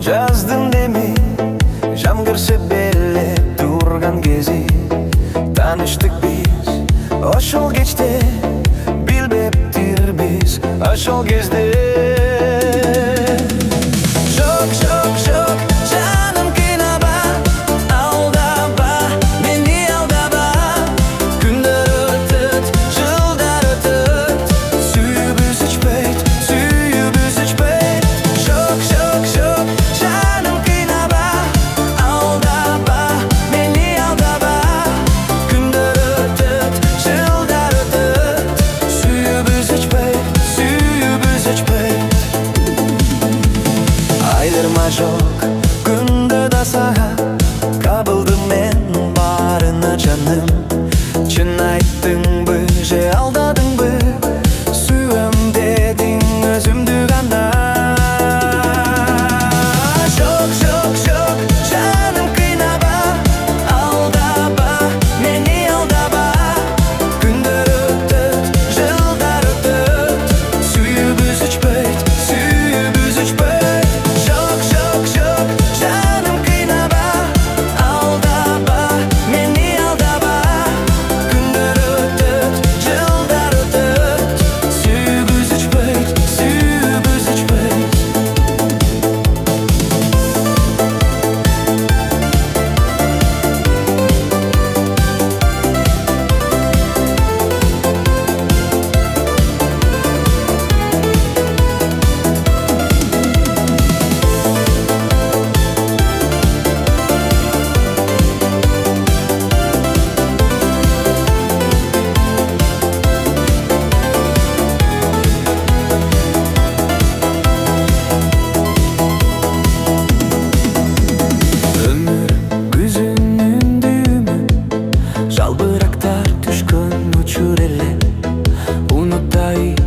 Жаздым деме, жамгыршы белеп турган кези тааныштык биз ошол кечте, билбептирбиз ошол кезде. Жок, жок, жок, жаным кыйнама, алдаба, мени алдаба. Күндөр өтөт, жылдар өтөт, сүйүүбүз өчпөйт, сүйүүбүз өчпөйт. Жок, жок, жок, жаным кыйнама, алдама, мени алдама. Күндөр өтөт, жылдар өтөт, сүйүүбүз өчпөйт, сүйүүбүз өчпөйт. Айдырма жок, күндө да сага кабылдым мен баарына жаным. Чын айттыңбы же алдадыңбы, сүйөм дедиң өзүмдү гана. Жок, жок, жок, жаным кыйнама, алдама, мени алдама. Күндөр өтөт, жылдар өтөт, сүйүүбүз өчпөйт, сүйүүбүз өчпөйт. Жок, жок, жок, жаным кыйнама, алдама, мени алдама. Күндөр өтөт, жылдар өтөт, сүйүүбүз өчпөйт, сүйүүбүз өчпөйт. Өмүр күзүнүн дүйүмү, жалбырактар түшкөн учур эле. Унутайын